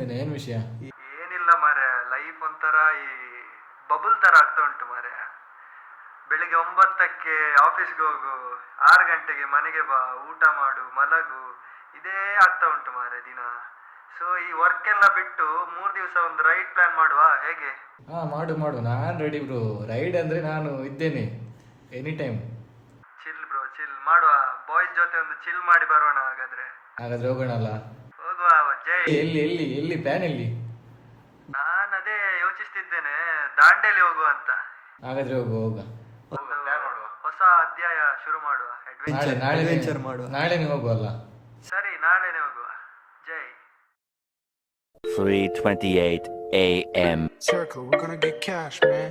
ಕೇಳಿಸ್ತೇನೆ, ಏನು ವಿಷಯ? ಏನಿಲ್ಲ ಮಾರ್ರೆ, ಲೈಫ್ ಒಂಥರ ಈ ಬಬಲ್ ತರ ಆಗ್ತಾ ಉಂಟು ಮಾರ್ರೆ. ಬೆಳಿಗ್ಗೆ 9ಕ್ಕೆ ಆಫೀಸ್ಗೆ ಹೋಗು, 6 ಗಂಟೆಗೆ ಮನೆಗೆ ಬಾ, ಊಟ ಮಾಡು, ಮಲಗು, ಇದೇ ಆಗ್ತಾ ಉಂಟು ಮಾರ್ರೆ ದಿನ. ಸೊ ಈ ವರ್ಕ್ ಎಲ್ಲ ಬಿಟ್ಟು 3 ದಿವಸ ಒಂದು ರೈಡ್ ಪ್ಲಾನ್ ಮಾಡುವ, ಹೇಗೆ? ಮಾಡು, ನಾನು ರೆಡಿ ಬ್ರೋ. ರೈಡ್ ಅಂದರೆ ನಾನು ಇದ್ದೇನೆ any time. Chill bro, chill ಮಾಡುವ. ಬಾಯ್ಸ್ ಜೊತೆ ಒಂದು ಚಿಲ್ ಮಾಡಿ ಬರೋಣ ಹಾಗಾದ್ರೆ. ಹೋಗೋಣಲ್ಲ? ಹೋಗುವ ಜೈ. ಎಲ್ಲಿ ಪ್ಲಾನ್ ಎಲ್ಲಿ? ನಾನು ಅದೇ ಯೋಚಿಸ್ತಿದ್ದೇನೆ, ದಾಂಡೇಲಿ ಹೋಗುವ ಅಂತ. ಹಾಗಾದ್ರೆ ಹೋಗ. ಹೊಸ ಅಧ್ಯಾಯ ಶುರು ಮಾಡುವ, ಅಡ್ವೆಂಚರ್ ಮಾಡುವ. ನಾಳೆನೇ ಹೋಗುವಲ್ಲ? ಸರಿ, ನಾಳೆನೆ ಹೋಗುವ. ಜೈ. 3:28 a.m. Circle, we're gonna get cash, man.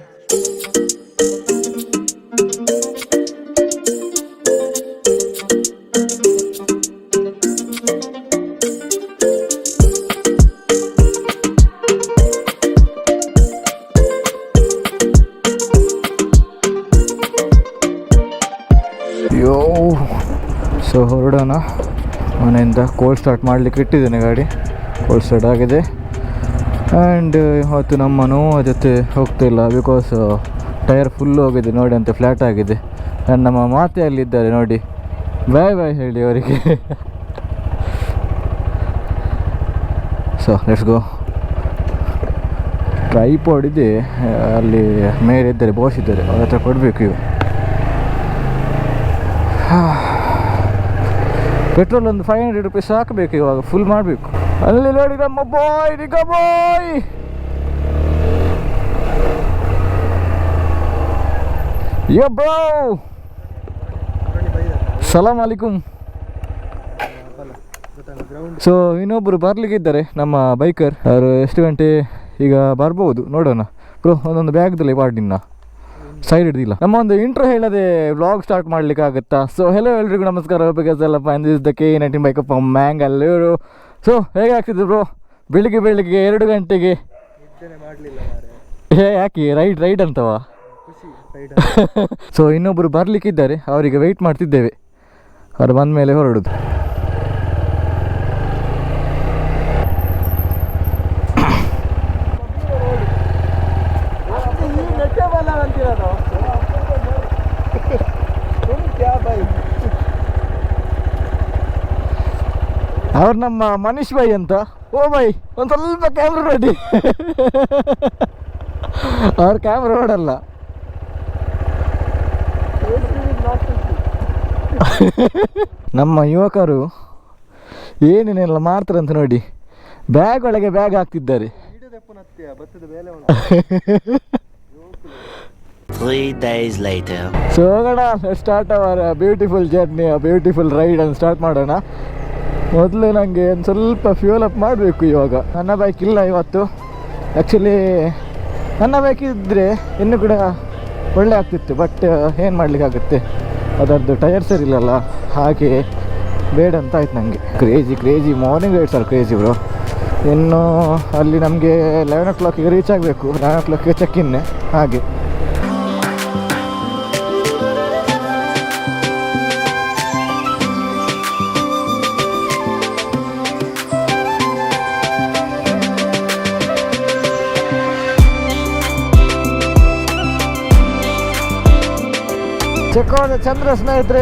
So ಹೊರಡೋಣ. ಮನೆಯಿಂದ ಕೋಲ್ಡ್ ಸ್ಟಾರ್ಟ್ ಮಾಡಲಿಕ್ಕೆ ಇಟ್ಟಿದ್ದೇನೆ, ಗಾಡಿ ಕೋಲ್ಡ್ ಸ್ಟಾರ್ಟ್ ಆಗಿದೆ. ಆ್ಯಂಡ್ ಇವತ್ತು ನಮ್ಮ ನೋವು ಜೊತೆ ಹೋಗ್ತಾ ಇಲ್ಲ, ಬಿಕಾಸ್ ಟೈರ್ ಫುಲ್ ಹೋಗಿದೆ ನೋಡಿ, ಅಂತ ಫ್ಲ್ಯಾಟ್ ಆಗಿದೆ. ಆ್ಯಂಡ್ ನಮ್ಮ ಮಾತೆ ಅಲ್ಲಿದ್ದಾರೆ ನೋಡಿ, ಬಾಯ್ ಹೇಳಿ ಅವರಿಗೆ. So let's go. ಟ್ರೈಪಾಡ್ ಇದೆ ಅಲ್ಲಿ ಮೇಲೆ ಇದ್ದಾರೆ, ಬಾಸ್ ಇದ್ದಾರೆ, ಅವ್ರ ಹತ್ರ ಕೊಡಬೇಕು. ಇವು ಪೆಟ್ರೋಲ್ ಒಂದು 500 ರೂಪೀಸ್ ಹಾಕಬೇಕು, ಇವಾಗ ಫುಲ್ ಮಾಡಬೇಕು. ಅಲ್ಲಿ ನೋಡಿ ನಮ್ಮ ಬಾಯ್, ನಿಗ ಬಾಯ್. ಯೋ ಬ್ರೋ, ಸಲಾಮ್ ಅಲೈಕುಮ್. ಸೊ ಇನ್ನೊಬ್ಬರು ಬರ್ಲಿಕ್ಕಿದ್ದಾರೆ ನಮ್ಮ ಬೈಕರ್, ಅವರು ಎಷ್ಟು ಗಂಟೆ ಈಗ ಬರ್ಬೋದು ನೋಡೋಣ. ಬ್ರೋ ಒಂದೊಂದು ಬ್ಯಾಗ್ದಲ್ಲಿ ಬಾಡಿನ ಸೈಡ್ ಹಿಡ್ದಿಲ್ಲ. ನಮ್ಮ ಒಂದು ಇಂಟ್ರೋ ಹೇಳದೆ ವ್ಲಾಗ್ ಸ್ಟಾರ್ಟ್ ಮಾಡ್ಲಿಕ್ಕೆ ಆಗುತ್ತಾ? ಸೊ ಹೆಲೋ ಎಲ್ರಿಗೂ ನಮಸ್ಕಾರ, ಬೇಕಲ್ಲಪ್ಪ ಅಂದಿದ್ದ K19 ಬೈಕಪ್ಪ ಮ್ಯಾಂಗಲ್ಲೂರು. ಸೊ ಹೇಗೆ ಆಗ್ತಿದೆ ಬ್ರೋ? ಬೆಳಿಗ್ಗೆ 2 ಗಂಟೆಗೆ ಯಾಕೆ ರೈಡ್ ಅಂತವಾ? ಸೊ ಇನ್ನೊಬ್ಬರು ಬರ್ಲಿಕ್ಕಿದ್ದಾರೆ, ಅವರಿಗೆ ವೆಯ್ಟ್ ಮಾಡ್ತಿದ್ದೇವೆ, ಅವ್ರು ಬಂದ ಮೇಲೆ ಹೊರಡುದು. ಅವ್ರು ನಮ್ಮ ಮನೀಶ್ ಬೈ ಅಂತ. ಓ ಬೈ, ಒಂದು ಸ್ವಲ್ಪ ಕ್ಯಾಮ್ರಾ ನೋಡಿ. ಅವ್ರ ಕ್ಯಾಮ್ರಾ ನೋಡಲ್ಲ. ನಮ್ಮ ಯುವಕರು ಏನೇನೆಲ್ಲ ಮಾಡ್ತಾರಂತ ನೋಡಿ, ಬ್ಯಾಗ್ ಒಳಗೆ ಬ್ಯಾಗ್ ಹಾಕ್ತಿದ್ದಾರೆ. 3 days later. ಸೊ ಹೋಗೋಣ, start our beautiful journey, beautiful ride ಅನ್ನು ಸ್ಟಾರ್ಟ್ ಮಾಡೋಣ. ಮೊದಲು ನನಗೆ ಒಂದು ಸ್ವಲ್ಪ ಫ್ಯೂಲ್ ಅಪ್ ಮಾಡಬೇಕು. ಇವಾಗ ನನ್ನ ಬೈಕ್ ಇಲ್ಲ ಇವತ್ತು. ಆ್ಯಕ್ಚುಲಿ ನನ್ನ ಬೈಕ್ ಇದ್ದರೆ ಇನ್ನೂ ಕೂಡ ಒಳ್ಳೆ ಆಗ್ತಿತ್ತು, ಬಟ್ ಏನು ಮಾಡಲಿಕ್ಕಾಗುತ್ತೆ, ಅದರದ್ದು ಟೈರ್ ಸರಿ ಇಲ್ಲಲ್ಲ, ಹಾಗೆ ಬೇಡ ಅಂತ ಆಯ್ತು ನನಗೆ. Crazy morning rides are crazy bro. ಇನ್ನು ಅಲ್ಲಿ ನಮಗೆ 11 o'clock ರೀಚ್ ಆಗಬೇಕು, 11 o'clock ಚೆಕ್ ಇನ್ ಹಾಗೆ. ಚೆಕ್ ಮಾಡಿದ ಚಂದ್ರ ಸ್ನೇಹಿತರೆ,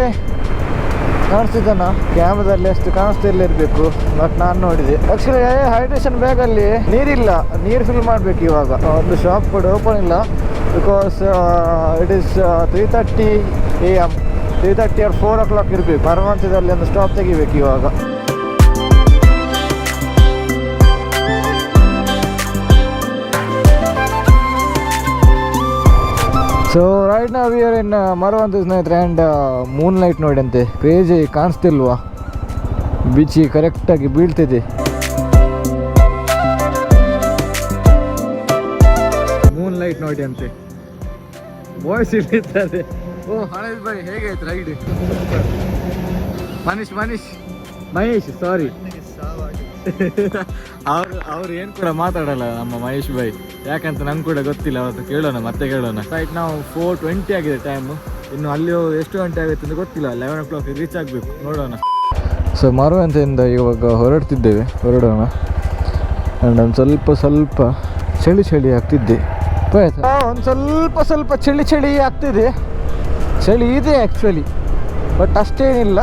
ಕಾಣಿಸ್ತಿದ್ದಾನ? ಕ್ಯಾಮ್ರಾದಲ್ಲಿ ಅಷ್ಟು ಕಾಣಿಸ್ತಿಲ್ಲ ಇರಬೇಕು, ಬಟ್ ನಾನು ನೋಡಿದೆ. ಆ್ಯಕ್ಚುಲಿ ಹೈಡ್ರೇಷನ್ ಬ್ಯಾಗಲ್ಲಿ ನೀರಿಲ್ಲ, ನೀರು ಫಿಲ್ ಮಾಡಬೇಕು. ಇವಾಗ ಒಂದು ಶಾಪ್ ಕೂಡ ಓಪನ್ ಇಲ್ಲ, because it is 3:30 AM, 3:30 or 4 o'clock ಇರಬೇಕು. ಮರವಂತದಲ್ಲಿ ಒಂದು ಸ್ಟಾಪ್ ತೆಗಿಬೇಕು ಇವಾಗ. ಸೊ ರೈಟ್ ನಾವು ವಿ ಆರ್ ಇನ್ ಮರವಂತ ಸ್ನೇಹಿತರೆ. ಆ್ಯಂಡ್ ಮೂನ್ ಲೈಟ್ ನೋಡಿ ಅಂತೆ, ಕ್ರೇಜಿ ಕಾಣಿಸ್ತಿಲ್ವಾ? ಬಿಚ್ಚಿ ಕರೆಕ್ಟಾಗಿ ಬೀಳ್ತಿದೆ. ಮೂನ್ ಲೈಟ್ ನೋಡಿ ಅಂತೆ, ವಾಯ್ಸ್ ಇಲ್ಲಿದ್ದಾರೆ. ಓ ಹಳೇದ್ ಬೈ, ಹೇಗಾಯ್ತು ರೈಡ್? ಮಹೇಶ್ ಸಾರಿ, ಅವ್ರು ಏನು ಕೂಡ ಮಾತಾಡಲ್ಲ ನಮ್ಮ ಮಹೇಶ್ ಬೈ, ಯಾಕಂತ ನಂಗೆ ಕೂಡ ಗೊತ್ತಿಲ್ಲ. ಅವತ್ತು ಕೇಳೋಣ, ಮತ್ತೆ ಕೇಳೋಣ. ರೈಟ್ ನಾವು 4:20 ಆಗಿದೆ ಟೈಮು. ಇನ್ನು ಅಲ್ಲಿ ಎಷ್ಟು ಗಂಟೆ ಆಗುತ್ತೆ ಅಂತ ಗೊತ್ತಿಲ್ಲ, 11 o'clock ರೀಚ್ ಆಗಬೇಕು, ನೋಡೋಣ. ಸೊ ಮರವಂತೆಯಿಂದ ಇವಾಗ ಹೊರಡ್ತಿದ್ದೇವೆ, ಹೊರಡೋಣ. ಆ್ಯಂಡ್ ಒಂದು ಸ್ವಲ್ಪ ಚಳಿ ಆಗ್ತಿದ್ದೆ. ಒಂದು ಸ್ವಲ್ಪ ಚಳಿ ಆಗ್ತಿದೆ. ಚಳಿ ಇದೆ ಆ್ಯಕ್ಚುಲಿ, ಬಟ್ ಅಷ್ಟೇನಿಲ್ಲ.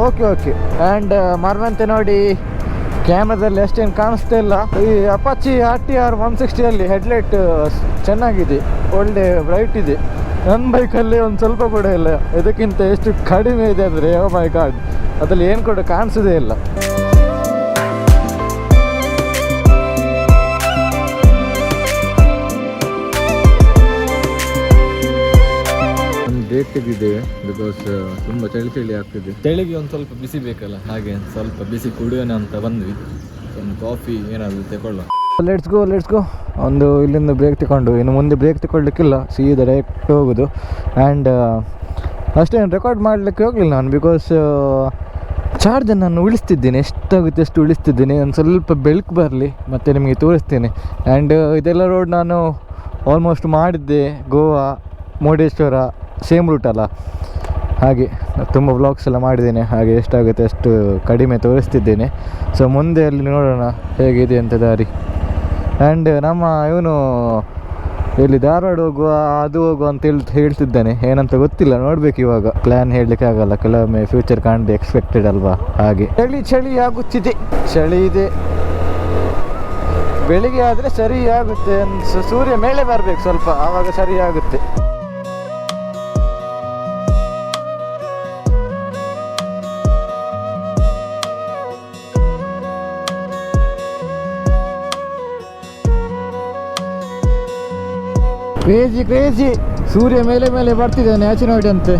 ಓಕೆ. ಆ್ಯಂಡ್ ಮರವಂತೆ ನೋಡಿ, ಕ್ಯಾಮ್ರಾದಲ್ಲಿ ಅಷ್ಟೇನು ಕಾಣಿಸ್ತಾ ಇಲ್ಲ. ಈ ಅಪಾಚಿ RTR 160 ಹೆಡ್ಲೈಟ್ ಚೆನ್ನಾಗಿದೆ, ಒಳ್ಳೆ ಬ್ರೈಟ್ ಇದೆ. ನನ್ನ ಬೈಕಲ್ಲಿ ಒಂದು ಸ್ವಲ್ಪ ಕೂಡ ಇಲ್ಲ. ಇದಕ್ಕಿಂತ ಎಷ್ಟು ಕಡಿಮೆ ಇದೆ ಅಂದರೆ ಓ ಮೈ ಗಾಡ್, ಅದರಲ್ಲಿ ಏನು ಕೂಡ ಕಾಣಿಸೋದೇ ಇಲ್ಲ. ಬ್ರೇಕ್ ತೆಗೆದಿದ್ದೇವೆ ಬಿಕಾಸ್ ತುಂಬ ಚಳಿ ಆಗ್ತಿದೆ. ಚಳಿಗೆ ಒಂದು ಸ್ವಲ್ಪ ಬಿಸಿ ಬೇಕಲ್ಲ, ಹಾಗೆ ಸ್ವಲ್ಪ ಬಿಸಿ ಕುಡಿಯೋಣ ಅಂತ ಬಂದ್ವಿ. ಒಂದು ಕಾಫಿ ಏನಾದರೂ ತಗೊಳ್ಳುವ. Let's go. ಒಂದು ಇಲ್ಲಿಂದ ಬ್ರೇಕ್ ತಗೊಂಡು ಇನ್ನು ಮುಂದೆ ಬ್ರೇಕ್ ತಗೊಳ್ಲಿಕ್ಕಿಲ್ಲ, ಸೀದಾ ಡೈರೆಕ್ಟ್ ಹೋಗೋದು. ಆ್ಯಂಡ್ ಅಷ್ಟೇನು ರೆಕಾರ್ಡ್ ಮಾಡಲಿಕ್ಕೆ ಹೋಗಲಿಲ್ಲ ನಾನು, ಬಿಕಾಸ್ ಚಾರ್ಜನ್ನು ನಾನು ಉಳಿಸ್ತಿದ್ದೇನೆ, ಎಷ್ಟಾಗುತ್ತೆ ಅಷ್ಟು ಉಳಿಸ್ತಿದ್ದೇನೆ. ಒಂದು ಸ್ವಲ್ಪ ಬೆಳಕು ಬರಲಿ ಮತ್ತು ನಿಮಗೆ ತೋರಿಸ್ತೇನೆ. ಆ್ಯಂಡ್ ಇದೆಲ್ಲ ರೋಡ್ ನಾನು ಆಲ್ಮೋಸ್ಟ್ ಮಾಡಿದ್ದೆ, ಗೋವಾ, ಮುರುಡೇಶ್ವರ ಸೇಮ್ ರೂಟ್ ಅಲ್ಲ, ಹಾಗೆ ತುಂಬ ವ್ಲಾಗ್ಸ್ ಎಲ್ಲ ಮಾಡಿದ್ದೇನೆ. ಹಾಗೆ ಎಷ್ಟಾಗುತ್ತೆ ಅಷ್ಟು ಕಡಿಮೆ ತೋರಿಸ್ತಿದ್ದೇನೆ. ಸೊ ಮುಂದೆ ಅಲ್ಲಿ ನೋಡೋಣ ಹೇಗಿದೆ ಅಂತ ದಾರಿ. ಆ್ಯಂಡ್ ನಮ್ಮ ಇವನು ಇಲ್ಲಿ ಧಾರವಾಡ ಹೋಗುವ ಅಂತ ಹೇಳ್ತಿದ್ದಾನೆ, ಏನಂತ ಗೊತ್ತಿಲ್ಲ, ನೋಡ್ಬೇಕು ಇವಾಗ. ಪ್ಲ್ಯಾನ್ ಹೇಳಲಿಕ್ಕೆ ಆಗಲ್ಲ, ಕೆಲವೊಮ್ಮೆ ಫ್ಯೂಚರ್ ಕಾಣದೆ ಎಕ್ಸ್ಪೆಕ್ಟೆಡ್ ಅಲ್ವಾ. ಹಾಗೆ ಚಳಿ ಆಗುತ್ತಿದೆ, ಚಳಿ ಇದೆ. ಬೆಳಿಗ್ಗೆ ಆದರೆ ಸರಿ ಆಗುತ್ತೆ, ಸೂರ್ಯ ಮೇಲೆ ಬರಬೇಕು ಸ್ವಲ್ಪ, ಆವಾಗ ಸರಿ ಆಗುತ್ತೆ. ಕ್ರೇಜಿ ಸೂರ್ಯ ಮೇಲೆ ಬರ್ತಿದ್ದಾನೆ, ಆಚೆ ನೋಡಿ ಅಂತೆ.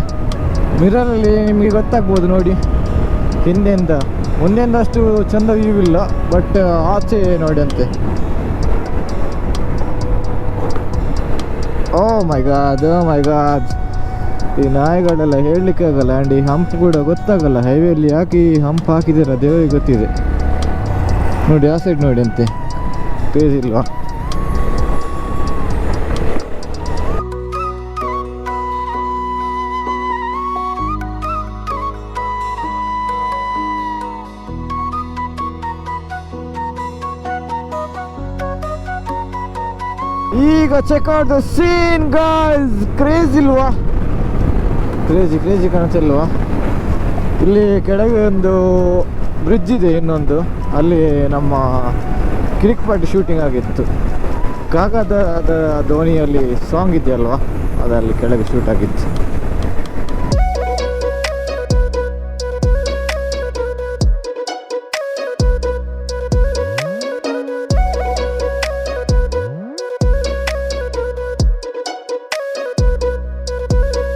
ಮಿರರಲ್ಲಿ ನಿಮಗೆ ಗೊತ್ತಾಗ್ಬೋದು ನೋಡಿ, ಮುಂದೆಂದ ಅಷ್ಟು ಚಂದ ವ್ಯೂ ಇಲ್ಲ, ಬಟ್ ಆಚೆ ನೋಡಿ ಅಂತೆ. ಓ ಮೈ ಗಾಡ್, ಈ ನಾಯಿಗಳೆಲ್ಲ ಹೇಳಲಿಕ್ಕೆ ಆಗಲ್ಲ. ಆ್ಯಂಡ್ ಈ ಹಂಪ್ ಕೂಡ ಗೊತ್ತಾಗಲ್ಲ, ಹೈವೇಲಿ ಯಾಕೆ ಈ ಹಂಪ್ ಹಾಕಿದ್ದೀರ ದೇವರಿಗೆ ಗೊತ್ತಿದೆ. ನೋಡಿ ಆ ಸೈಡ್ ನೋಡಿ ಅಂತೆ, ಕ್ರೇಜ್ ಇಲ್ವಾ? ಈಗ check out the scene guys. Craze ಇಲ್ವಾ? ಕ್ರೇಜಿ ಕಾಣಿಸಿಲ್ವಾ? ಇಲ್ಲಿ ಕೆಳಗೆ ಒಂದು ಬ್ರಿಡ್ಜ್ ಇದೆ, ಇನ್ನೊಂದು ಅಲ್ಲಿ ನಮ್ಮ ಕಿರಿಕ್ ಪಾರ್ಟಿ ಶೂಟಿಂಗ್ ಆಗಿತ್ತು. ಕಾಗದ ಧೋನಿಯಲ್ಲಿ ಸಾಂಗ್ ಇದೆಯಲ್ವಾ, ಅದಲ್ಲಿ ಕೆಳಗೆ ಶೂಟ್ ಆಗಿತ್ತು.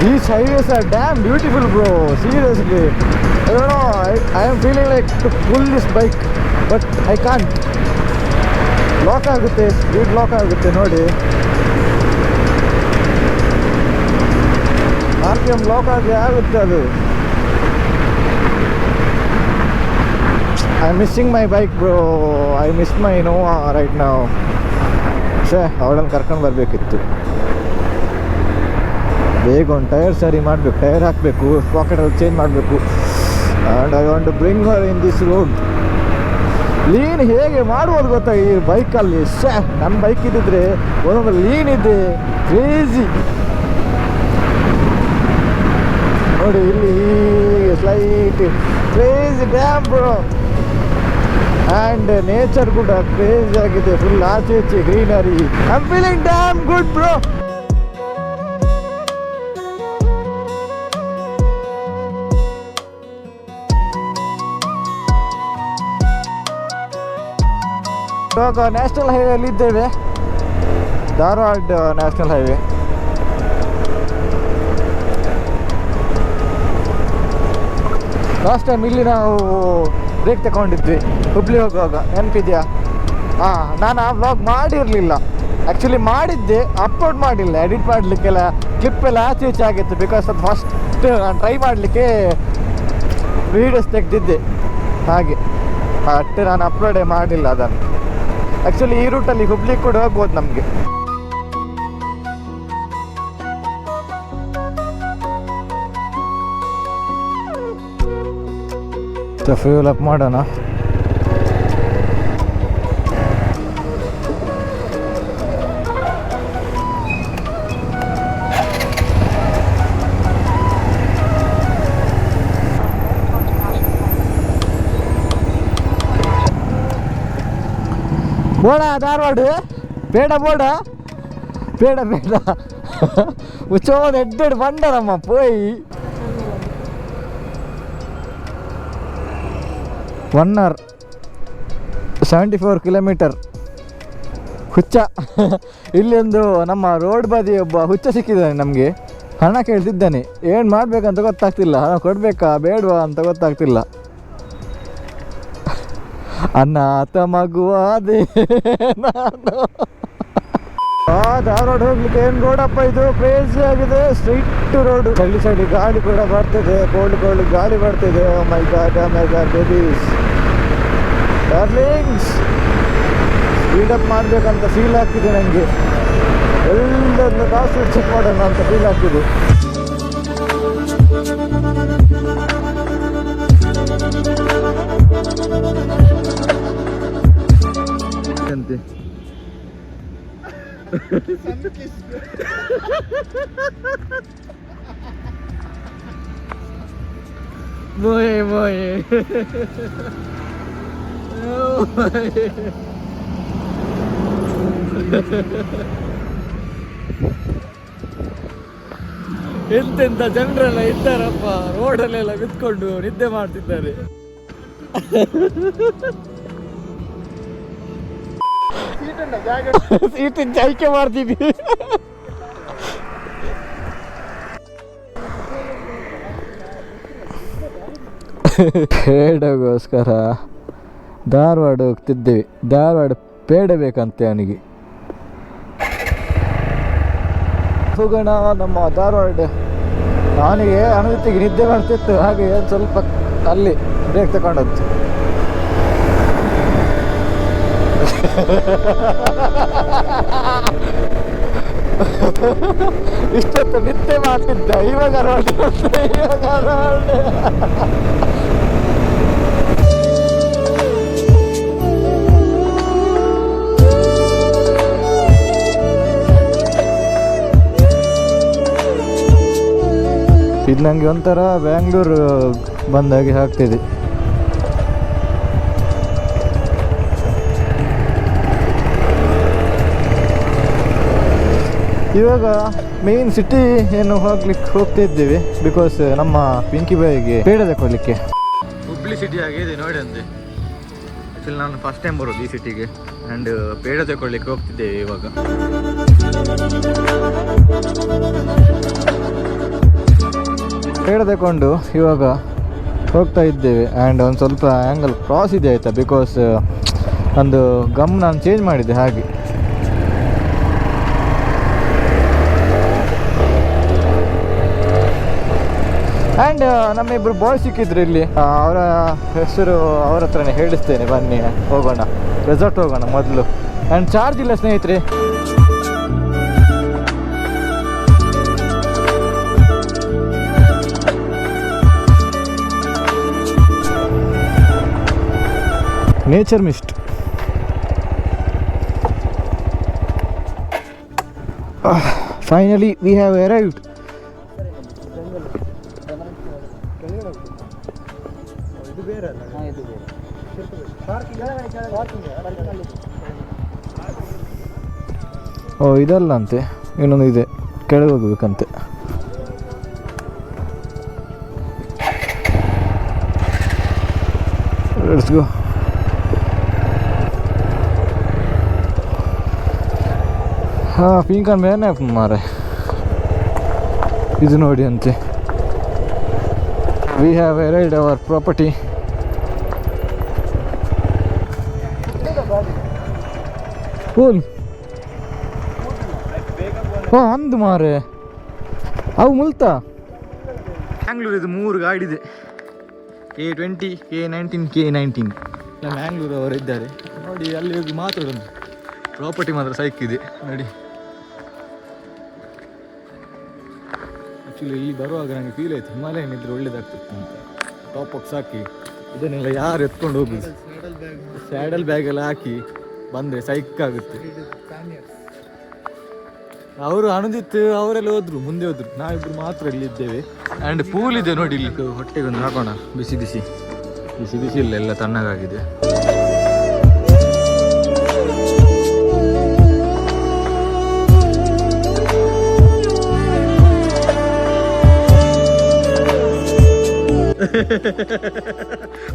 These highways are damn beautiful, bro. Seriously, I don't know. I am feeling like to pull this bike, but I can't. Lock ಆಗುತ್ತೆ, ಸ್ಪೀಡ್ ಲಾಕ್ ಆಗುತ್ತೆ ನೋಡಿ. RPM ಲಾಕ್ ಆಗುತ್ತೆ ಅದು. I am missing my bike, bro. I miss my Innova right now. ಅವಳನ್ನು ಕರ್ಕೊಂಡು ಬರಬೇಕಿತ್ತು. ಬೇಗ ಒಂದು ಟೈರ್ ಸರಿ ಮಾಡಬೇಕು, ಟೈರ್ ಹಾಕಬೇಕು, ಪಾಕೆಟಲ್ಲಿ ಚೇಂಜ್ ಮಾಡಬೇಕು. And I want to bring her in this road. ಲೀನ್ ಹೇಗೆ ಮಾಡ್ಬೋದು ಗೊತ್ತಾ ಈ ಬೈಕಲ್ಲಿ? ನನ್ನ ಬೈಕ್ ಇದ್ದಿದ್ರೆ ಒಂದೊಂದು ಲೀನ್ ಇದೆ, ಕ್ರೇಜಿ ನೋಡಿ. ಇಲ್ಲಿ slight crazy damn bro. And nature ಕೂಡ ಕ್ರೇಜಿ ಆಗಿದೆ, ಫುಲ್ ಆಚೆ ಈಚೆ greenery. I am feeling damn good bro. ಇವಾಗ ನ್ಯಾಷನಲ್ ಹೈವೇಲಿ ಇದ್ದೇವೆ, Dharwad national highway. Last time ಇಲ್ಲಿ ನಾವು ಬ್ರೇಕ್ ತಗೊಂಡಿದ್ವಿ ಹುಬ್ಳಿ ಹೋಗುವಾಗ, ನೆನಪಿದೆಯಾ? ನಾನು ಆ ವ್ಲಾಗ್ ಮಾಡಿರಲಿಲ್ಲ, ಆ್ಯಕ್ಚುಲಿ ಮಾಡಿದ್ದೆ, ಅಪ್ಲೋಡ್ ಮಾಡಿಲ್ಲ. ಎಡಿಟ್ ಮಾಡಲಿಕ್ಕೆಲ್ಲ ಕ್ಲಿಪ್ಪೆಲ್ಲ ಆಚೆ ಈಚೆ ಆಗಿತ್ತು, ಬಿಕಾಸ್ ಅದು ಫಸ್ಟ್ ನಾನು ಟ್ರೈ ಮಾಡಲಿಕ್ಕೆ ವೀಡಿಯೋಸ್ ತೆಗೆದಿದ್ದೆ, ಹಾಗೆ ಅಷ್ಟೇ ನಾನು ಅಪ್ಲೋಡೇ ಮಾಡಿಲ್ಲ ಅದನ್ನು. ಆ್ಯಕ್ಚುಲಿ ಈ ರೂಟಲ್ಲಿ ಹುಬ್ಳಿ ಕೂಡ ಹೋಗ್ಬೋದು ನಮಗೆ. ಫ್ಯೂಲ್ ಅಪ್ ಮಾಡೋಣ. ಬೋಡ ಧಾರವಾಡ ಬೇಡ ಬೋಡ ಬೇಡ ಬೇಡ ಉಚ್ಚೋದು ಎಡ್ಡೆಡ್ ಬಂಡರಮ್ಮ ಪೋಯ್ 1 hour 74 ಕಿಲೋಮೀಟರ್ ಹುಚ್ಚ. ಇಲ್ಲಿ ಒಂದು ನಮ್ಮ ರೋಡ್ ಬದಿ ಒಬ್ಬ ಹುಚ್ಚ ಸಿಕ್ಕಿದ್ದಾನೆ ನಮಗೆ. ಹಣ ಕೇಳ್ತಿದ್ದಾನೆ, ಏನು ಮಾಡಬೇಕಂತ ಗೊತ್ತಾಗ್ತಿಲ್ಲ, ಹಣ ಕೊಡಬೇಕಾ ಬೇಡವಾ ಅಂತ ಗೊತ್ತಾಗ್ತಿಲ್ಲ. ಅನಾಥ ಮಗುವಾದೆ ನಾನು. ಧಾರವಾಡ ಹೋಗ್ಲಿಕ್ಕೆ ಏನು ರೋಡಪ್ಪ ಇದು, ಕ್ರೇಜಿ ಆಗಿದೆ. ಸ್ಟ್ರೈಟ್ ರೋಡು, ಸೈಡ್ ಗಾಳಿ ಕೂಡ ಬರ್ತಿದೆ, ಕೋಲ್ಡ್ ಗಾಳಿ ಬರ್ತಿದೆ. ಮೈ ಗಾಡ್ ಬೇಬೀಸ್ ಡಾರ್ಲಿಂಗ್ಸ್, ಸ್ಪೀಡಪ್ ಮಾಡಬೇಕಂತ ಫೀಲ್ ಆಗ್ತಿದೆ ನನಗೆ. ಎಲ್ಲದನ್ನು ಕಾಸು ಚೆಕ್ ಮಾಡೋಣ ಅಂತ ಫೀಲ್ ಆಗ್ತಿದೆ. ಅಂತೆ Boy, boy. ಎಂತೆಂತ ಜನರೆಲ್ಲ ಇದ್ದಾರಪ್ಪ, ರೋಡಲ್ಲೆಲ್ಲ ಬಿತ್ಕೊಂಡು ನಿದ್ದೆ ಮಾಡ್ತಿದ್ದಾರೆ. ಸೀಟಿಂದ ಆಯ್ಕೆ ಮಾಡ್ತಿದ್ವಿ. ಪೇಡಗೋಸ್ಕರ ಧಾರವಾಡ ಹೋಗ್ತಿದ್ದೇವೆ. ಧಾರವಾಡ ಪೇಡ ಬೇಕಂತೆ ಅವನಿಗೆ. ಹೋಗೋಣ ನಮ್ಮ ಧಾರವಾಡ. ಅವನಿಗೆ ಅನುಮತಿಗೆ ನಿದ್ದೆ ಮಾಡ್ತಿತ್ತು, ಹಾಗೆ ಸ್ವಲ್ಪ ಅಲ್ಲಿ ಬ್ರೇಕ್ ತಗೊಂಡದ್ದು. ಇಷ್ಟೊತ್ತು ನಿದ್ದೆ ಮಾಡ್ತಿದ್ದ, ಇವಾಗ ಇದು ನನಗೆ ಒಂಥರ ಬ್ಯಾಂಗ್ಳೂರು ಬಂದಾಗೆ ಆಗ್ತಿದೆ. ಇವಾಗ ಮೇನ್ ಸಿಟಿ ಏನು ಹೋಗ್ತಿದ್ದೀವಿ, ಬಿಕಾಸ್ ನಮ್ಮ ಪಿಂಕಿ ಬಾಯಿಗೆ ಪೇಡ ತಗೊಳ್ಳಿಕ್ಕೆ. ಹುಬ್ಳಿ ಸಿಟಿ ಆಗಿದೆ ನೋಡಿ ಅಂತೆ. ಆ್ಯಕ್ಚುಲಿ ನಾನು ಫಸ್ಟ್ ಟೈಮ್ ಬರೋದು ಈ ಸಿಟಿಗೆ, ಆ್ಯಂಡ್ ಪೇಡ ತಗೊಳ್ಳಿಕ್ಕೆ ಹೋಗ್ತಿದ್ದೇವೆ ಇವಾಗ. ಪೇಡ ತಗೊಂಡು ಇವಾಗ ಹೋಗ್ತಾ ಇದ್ದೇವೆ. ಆ್ಯಂಡ್ ಒಂದು ಸ್ವಲ್ಪ ಆ್ಯಂಗಲ್ ಕ್ರಾಸ್ ಇದೆ ಆಯಿತಾ, ಬಿಕಾಸ್ ಒಂದು ಗಮ್ ನಾನು ಚೇಂಜ್ ಮಾಡಿದ್ದೆ ಹಾಗೆ. ಆ್ಯಂಡ್ ನಮ್ಮಿಬ್ಬರು ಬಾಯ್ ಸಿಕ್ಕಿದ್ರು ಇಲ್ಲಿ, ಅವರ ಹೆಸರು ಅವ್ರ ಹತ್ರನೇ ಹೇಳಿಸ್ತೇನೆ. ಬನ್ನಿ ಹೋಗೋಣ, ರೆಸಾರ್ಟ್ ಹೋಗೋಣ ಮೊದಲು. ಆ್ಯಂಡ್ ಚಾರ್ಜ್ ಇಲ್ಲ ಸ್ನೇಹಿತರೆ. Nature mist. Finally we have arrived. ಓ ಇದಲ್ಲ ಅಂತೆ, ಇನ್ನೊಂದು ಇದೆ, ಕೆಳಗೆ ಹೋಗ್ಬೇಕಂತೆ. Let's go. ಹಾಂ, ಪಿಂಕನ್ ಮೇನೆ ಮಾರೆ, ಇದು ನೋಡಿ ಅಂತೆ. We have arrived our property. Cool. ಓ ಅಂದು ಮಾರೆ, ಅವು ಮುಲ್ತಾ. ಬ್ಯಾಂಗ್ಳೂರ್ ಇದು 3 ಗಾಡಿ ಇದೆ, K20, K19, K19. ನಮ್ಮ ಬ್ಯಾಂಗ್ಳೂರು ಅವರು ಇದ್ದಾರೆ ನೋಡಿ. ಅಲ್ಲಿ ಹೋಗಿ ಮಾತಾಡೋಣ. ಪ್ರಾಪರ್ಟಿ ಮಾತ್ರ ಸೈಕಿದೆ ನೋಡಿ. ಆ್ಯಕ್ಚುಲಿ ಇಲ್ಲಿ ಬರುವಾಗ ನನಗೆ ಫೀಲ್ ಆಯಿತು, ಹಿಮಾಲಯನ್ ಇದ್ರೆ ಒಳ್ಳೇದಾಗ್ತಿತ್ತು ಅಂತ. ಟಾಪ್ ಬಾಕ್ಸ್ ಹಾಕಿ ಇದನ್ನೆಲ್ಲ ಯಾರು ಎತ್ಕೊಂಡು ಹೋಗುದು, ಸ್ಯಾಡಲ್ ಬ್ಯಾಗ್ ಎಲ್ಲ ಹಾಕಿ ಬಂದರೆ ಸೈಕಾಗುತ್ತೆ. ಅವರು ಅನುದಿತ್ತು ಅವರೆಲ್ಲ ಹೋದ್ರು, ಮುಂದೆ ಹೋದ್ರು, ನಾವಿಬ್ರು ಮಾತ್ರ ಇಲ್ಲಿದ್ದೇವೆ. ಆ್ಯಂಡ್ ಪೂಲ್ ಇದೆ ನೋಡಿ ಇಲ್ಲಿ, ಹೊಟ್ಟೆಗೆ ಒಂದು ಹಾಕೋಣ. ಬಿಸಿ ಬಿಸಿ ಬಿಸಿ ಬಿಸಿ ಇಲ್ಲ, ಎಲ್ಲ ತಣ್ಣಗಾಗಿದೆ.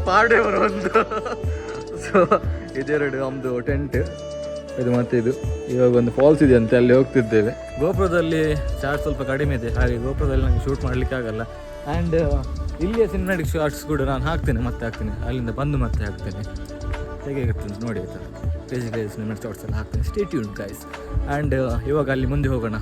ಪಾರ್ಡೆವರು ಒಂದು. ಸೊ ಇದೆರಡು ನಮ್ಮದು ಟೆಂಟ್, ಇದು ಮತ್ತೆ ಇದು. ಇವಾಗ ಒಂದು ಫಾಲ್ಸ್ ಇದೆ ಅಂತೆ, ಅಲ್ಲಿ ಹೋಗ್ತಿದ್ದೇವೆ. ಗೋಪುರದಲ್ಲಿ ಚಾರ್ಜ್ ಸ್ವಲ್ಪ ಕಡಿಮೆ ಇದೆ, ಹಾಗೆ ಗೋಪುರದಲ್ಲಿ ನನಗೆ ಶೂಟ್ ಮಾಡಲಿಕ್ಕೆ ಆಗಲ್ಲ. ಆ್ಯಂಡ್ ಇಲ್ಲಿಯ ಸಿನಿಮ್ಯಾಟಿಕ್ ಶಾರ್ಟ್ಸ್ ಕೂಡ ನಾನು ಹಾಕ್ತೇನೆ, ಮತ್ತೆ ಹಾಕ್ತೇನೆ, ಅಲ್ಲಿಂದ ಬಂದು ಮತ್ತೆ ಹಾಕ್ತೇನೆ. ಹೇಗೆ ಇರ್ತದೆ ನೋಡಿ ಆಯ್ತಾ, ಕ್ರೇಜಿ ಸಿನಿಮ್ಯಾಟಿಕ್ ಶಾರ್ಟ್ಸ್ ಎಲ್ಲ ಹಾಕ್ತೇನೆ. Stay tuned guys. ಆ್ಯಂಡ್ ಇವಾಗ ಅಲ್ಲಿ ಮುಂದೆ ಹೋಗೋಣ.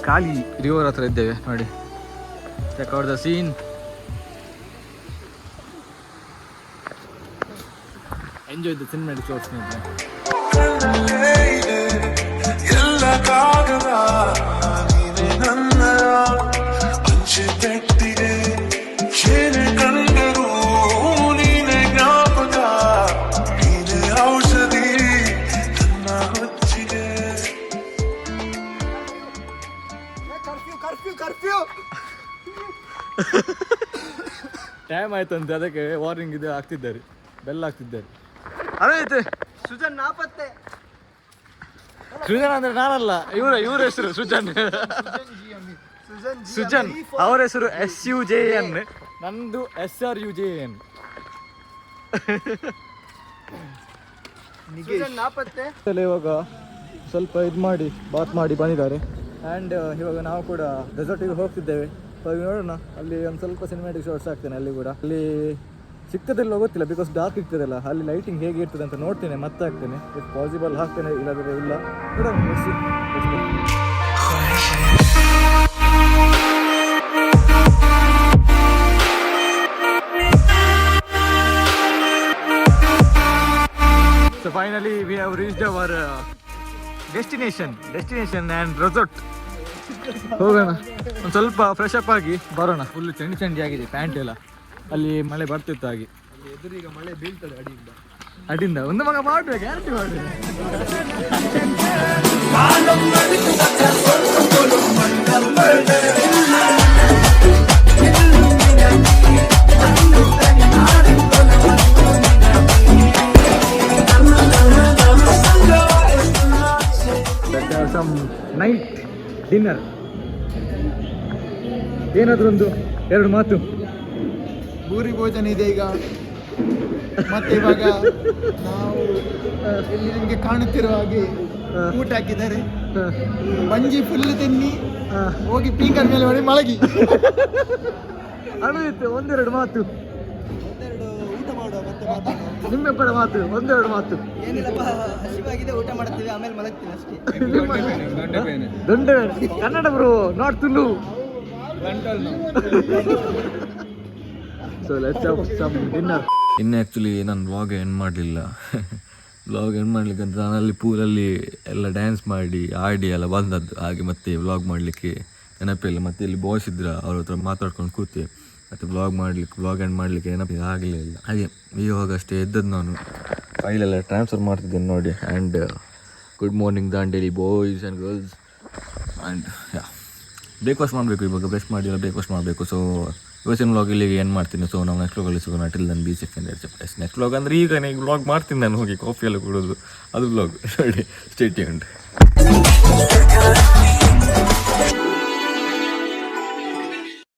ಖಾಲಿ ರಿವರ್ ಹತ್ರ ಇದ್ದೇವೆ ನೋಡಿ. Check out the scene. Enjoy the cinematic shorts. Time ಆಯ್ತಂತೆ, ಅದಕ್ಕೆ ವಾರ್ನಿಂಗ್ ಇದು ಆಗ್ತಿದ್ದಾರೆ, ಬೆಲ್ ಆಗ್ತಿದ್ದಾರೆ. ಅದೇ ಸುಜನ್ ನಾಪತ್ತೆ. ಸೃಜನ್ ಅಂದ್ರೆ ನಾನಲ್ಲ, ಇವ್ರ ಹೆಸರು ಸುಜನ್. ಸುಜನ್ ಅವರ ಹೆಸರು SUJN, ನಂದು SRUJN. ನಾಪತ್ತೆ. ಇವಾಗ ಸ್ವಲ್ಪ ಇದು ಮಾಡಿ ಬಾತ್ ಮಾಡಿ ಬಂದಿದ್ದಾರೆ. ಆ್ಯಂಡ್ ಇವಾಗ ನಾವು ಕೂಡ ರೆಸಾರ್ಟಿಗೆ ಹೋಗ್ತಿದ್ದೇವೆ. ಹೋಗಿ ನೋಡೋಣ, ಅಲ್ಲಿ ಒಂದು ಸ್ವಲ್ಪ ಸಿನಿಮ್ಯಾಟಿಕ್ ಶಾರ್ಟ್ಸ್ ಆಗ್ತೇನೆ. ಅಲ್ಲಿ ಕೂಡ ಅಲ್ಲಿ ಸಿಕ್ಕದಿಲ್ಲ ಗೊತ್ತಿಲ್ಲ, ಬಿಕಾಸ್ ಡಾರ್ಕ್ ಇರ್ತದಲ್ಲ, ಅಲ್ಲಿ ಲೈಟಿಂಗ್ ಹೇಗೆ ಇರ್ತದೆ ಅಂತ ನೋಡ್ತೇನೆ, ಮತ್ತೆ ಹಾಕ್ತೇನೆ. ಇಫ್ ಪಾಸಿಬಲ್ ಹಾಕ್ತೇನೆ, ಇಲ್ಲಾಂದರೆ ಇಲ್ಲ ನೋಡೋಣ. So finally we have reached our destination and resort. ಹೋಗೋಣ, ಒಂದು ಸ್ವಲ್ಪ ಫ್ರೆಶ್ ಅಪ್ ಆಗಿ ಬರೋಣ. ಫುಲ್ ಚಂಡಿ ಆಗಿದೆ ಪ್ಯಾಂಟ್ ಎಲ್ಲ, ಅಲ್ಲಿ ಮಳೆ ಬರ್ತಿತ್ತು ಹಾಗೆ. ಎದುರೀಗ ಮಳೆ ಬೀಳ್ತದೆ ಅಡಿಂದ ಒಂದು ಮಗ ಮಾಡ್ಬೇಕು, ಗ್ಯಾರಂಟಿ ಮಾಡ್ಬೇಕು. ಸಮ್ ನೈಟ್ ಡಿನ್ನರ್, ಏನಾದರೂ ಒಂದು ಎರಡು ಮಾತು. ಭೂರಿ ಭೋಜನ ಇದೆ ಈಗ. ಮತ್ತೆ ಇವಾಗ ನಾವು ಇಲ್ಲಿ ನಿಮಗೆ ಕಾಣುತ್ತಿರುವ ಹಾಗೆ ಊಟ ಹಾಕಿದ್ದಾರೆ. ಬಂಜಿ ಫುಲ್ ತಿನ್ನಿ ಹೋಗಿ ಪೀಕರ್ ಮೇಲೆ ಹೊಡಿ ಮಲಗಿ. ಅಳಿಯಿತು ಒಂದೆರಡು ಮಾತು, ಊಟ ಮಾಡುವ ಮತ್ತೆ ಮಾತಾಡುವ. ನಿಮ್ಮೆಬ್ಬರ ಮಾತು, ಒಂದೆರಡು ಮಾತು. ಏನಿಲ್ಲಪ್ಪ, ಹಸಿವಾಗಿದೆ, ಊಟ ಮಾಡ್ತೀವಿ, ಆಮೇಲೆ ಮಲಗ್ತೀವಿ ಅಷ್ಟೇ. ದೊಡ್ಡ Kannada bro, not Tulu. So let's have some dinner. ಇನ್ನು ಆ್ಯಕ್ಚುಲಿ ನಾನು ವ್ಲಾಗ್ ಎಂಡ್ ಮಾಡಲಿಲ್ಲ. ವ್ಲಾಗ್ ಎಂಡ್ ಮಾಡಲಿಕ್ಕೆ ಅಂತ ನಾನಲ್ಲಿ ಪೂಲಲ್ಲಿ ಎಲ್ಲ ಡ್ಯಾನ್ಸ್ ಮಾಡಿ ಆಡಿ ಎಲ್ಲ ಬಂದದ್ದು. ಹಾಗೆ ಮತ್ತೆ ವ್ಲಾಗ್ ಮಾಡಲಿಕ್ಕೆ ನೆನಪಿಲ್ಲ. ಮತ್ತು ಇಲ್ಲಿ ಬಾಯ್ಸ್ ಇದ್ರೆ ಅವ್ರ ಹತ್ರ ಮಾತಾಡ್ಕೊಂಡು ಕೂತೆ, ಮತ್ತು ವ್ಲಾಗ್ ಎಂಡ್ ಮಾಡಲಿಕ್ಕೆ ನೆನಪಿಗೆ ಆಗಲಿಲ್ಲ. ಹಾಗೆ ಇವಾಗ ಅಷ್ಟೇ ಎದ್ದದ್ದು ನಾನು, ಫೈಲೆಲ್ಲ ಟ್ರಾನ್ಸ್ಫರ್ ಮಾಡ್ತಿದ್ದೇನೆ ನೋಡಿ. And good morning Dandeli boys and girls. And breakfast ಮಾಡಬೇಕು ಇವಾಗ, ಬ್ರಷ್ ಮಾಡಿ ಎಲ್ಲ ಬ್ರೇಕ್ಫಾಸ್ಟ್ ಮಾಡಬೇಕು. ಸೊ ಇವತ್ತಿನ ವ್ಲಾಗ್ ಇಲ್ಲಿಗೆ ಏನು ಮಾಡ್ತೀನಿ. ಸೊ ನಾವು ನೆಕ್ಸ್ಟ್ ವ್ಲಾಗಲ್ಲಿ ಸಿಗೋಣ. Till then be safe and next vlog ಅಂದರೆ ಈಗ ವ್ಲಾಗ್ ಮಾಡ್ತೀನಿ ನಾನು, ಹೋಗಿ ಕಾಫಿ ಎಲ್ಲ ಕುಡೋದು, ಅದು ವ್ಲಾಗ್ ನೋಡಿ. Stay tuned.